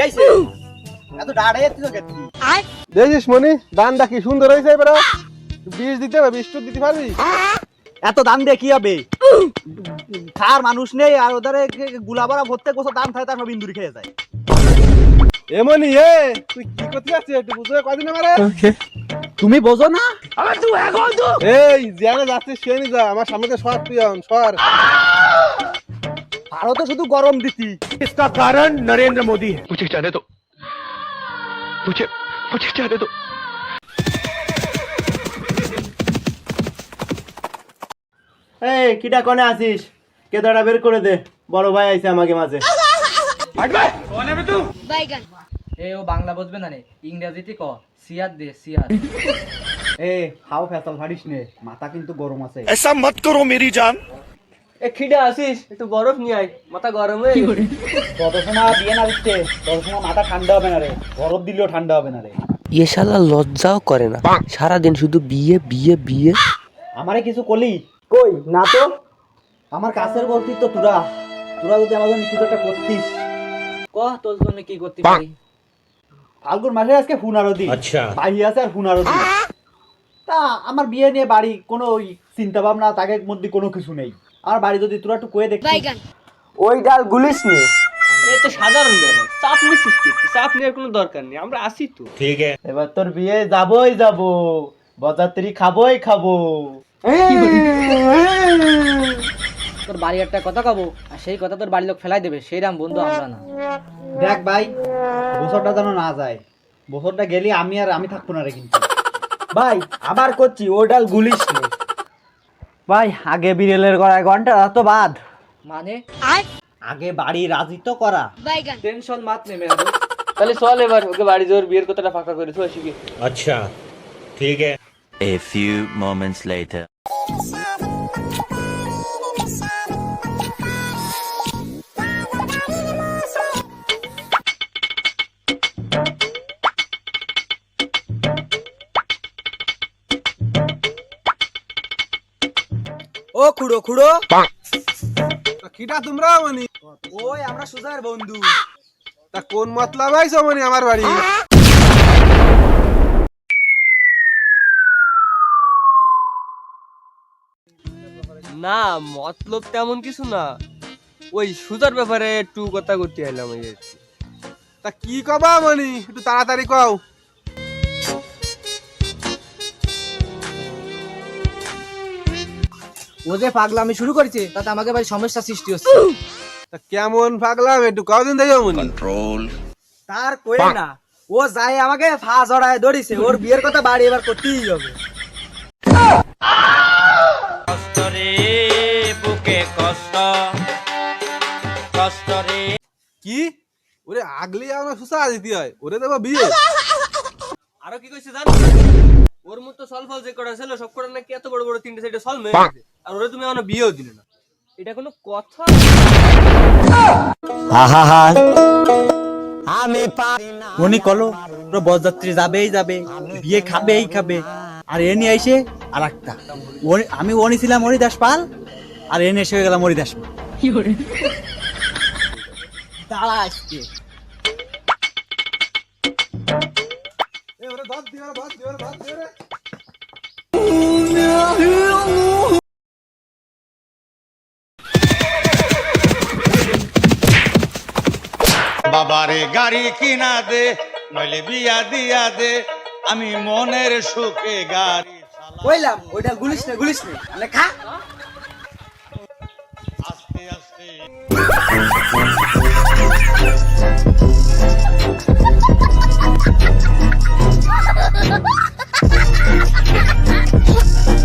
আইছে এত ডাড়ে এত কেতি দেখিস মনি দানটা কি সুন্দর হয়েছে এবার বীজ দিতে হবে বীজ তো দিতে পারবি এত দাম দিয়ে কি হবে খার মানুষ নেই আর ওদারে গুলাবারা ভর্তি কোসা দাম থাকে তার সব ইন্দুরি খেয়ে যায় এমনি এ তুই কি করতে যাচ্ছিস একটু বুঝে কয়দিন আমারে তুমি বোঝো না এই জানে যাচ্ছিস সে নি যা আমার সামনে সর তুই সর আরো তো শুধু গরম দিতি इसका कारण नरेंद्र मोदी है मुझे जाने दो मुझे जाने दो এই কিটা কোনে আছিস কেদাটা বের করে দে বড় ভাই আইছে আমাকে মাঝে বাইগান এ ও বাংলা বুঝবে না রে ইংরেজিতে ক সিয়াদ দে সিয়াদ এ হাও ফেসাল ফাড়িস নে মাথা কিন্তু গরম আছে ऐसा मत करो मेरी जान এ খিদা আসিস একটু বরফ নিয়ে আয় মাথা গরম হয়ে গেছে তত সময় বিয়ে না দিচ্ছে তত সময় মাথা ঠান্ডা হবে না রে বরফ দিলেও ঠান্ডা হবে না রে এ শালা লজ্জাও করে না সারাদিন শুধু বিয়ে বিয়ে বিয়ে আমারে কিছু কলি কই না তো আমার কাছের বলতি তো তোরা যদি আমার জন্য কিছু একটা করতিস ক তোর জন্য কি করতে পারি ফাল্গুন মাসে আজকে ফুনারো দিন আচ্ছা বাহি আছে আর ফুনারো দিন তা আমার বিয়ে নিয়ে বাড়ি কোনো ওই চিন্তা ভাবনা তাদের মধ্যে কোনো কিছু নেই আমার বাড়ি যদি তোরা একটু কয়ে দেখছিস বাইগান ওই ডাল গুলিস নি এ তো সাধারণ ব্যাপার চাপ নিছিস কি চাপ নেওয়ার কোনো দরকার নেই আমরা আসি তো এবার তোর বিয়ে যাবই যাব বজাত্রী খাবই খাবো তোর বাড়ি একটা কথা কব আর সেই কথা তোর বাড়ির লোক ফেলাই দেবে সেইরাম বন্ধু আমরা না দেখ ভাই বছরটা যেন না যায় বছরটা গেলে আমি থাকবো না রে কিন্তু ভাই আবার করছি ও ডাল গুলিস নে ভাই আগে বিড়েলের গড়ায় ঘন্টা তো বাদ মানে আগে বাড়ি রাজি তো করা বাইগান টেনশন মাত নেমে আরো তাহলে চল এবার ওকে বাড়ি যাওয়ার বিয়ের কথাটা ফাঁকা করে তো শিখি A few moments later. ও খুড়ো খুড়ো কিটা তোমরা মনি ওই আমরা সুজার বন্ধু তা কোন মতলব আইছো মনি আমার বাড়ি না মতলব তেমন কিছু না ওই সুজার ব্যাপারে একটু কথা করতে এলাম এই আর কি। তা কি কবা মনি একটু তাড়াতাড়ি কও ও যে পাগলামি শুরু করেছে তাতে আমাকে ভাই সমস্যা সৃষ্টি হচ্ছে তা কেমন পাগলাম একটু কদিন দেখো মনি তার কই না ও যায় আমাকে ফা জড়ায় ধরিছে ওর বিয়ের কথা বাড়ি এবার করতেই হবে কি ওরে আগলি আমরা সুসা দিতে হয় ওরে দেবো বিয়ে আরো কি কইছে জানো ওর মতো সলফল যে কটা ছিল সব কটা নাকি এত বড় বড় তিনটে সাইডে সল মেয়ে গেছে। আর ওরে তুমি এখনো বিয়েও দিলে না এটা কোনো কথা উনি কলো পুরো বরযাত্রী যাবেই যাবে বিয়ে খাবেই খাবে আর এ নিয়ে আইসে আর একটা আমি ওনি ছিলাম হরিদাস পাল আর এনে এসে হয়ে গেলাম হরিদাস পাল দাঁড়া আজকে বাবারে গাড়ি কিনা দে নইলে বিয়া দিয়া দে আমি মনের সুখে গাড়ি কইলাম ওইটা গুলিস না খা আস্তে আস্তে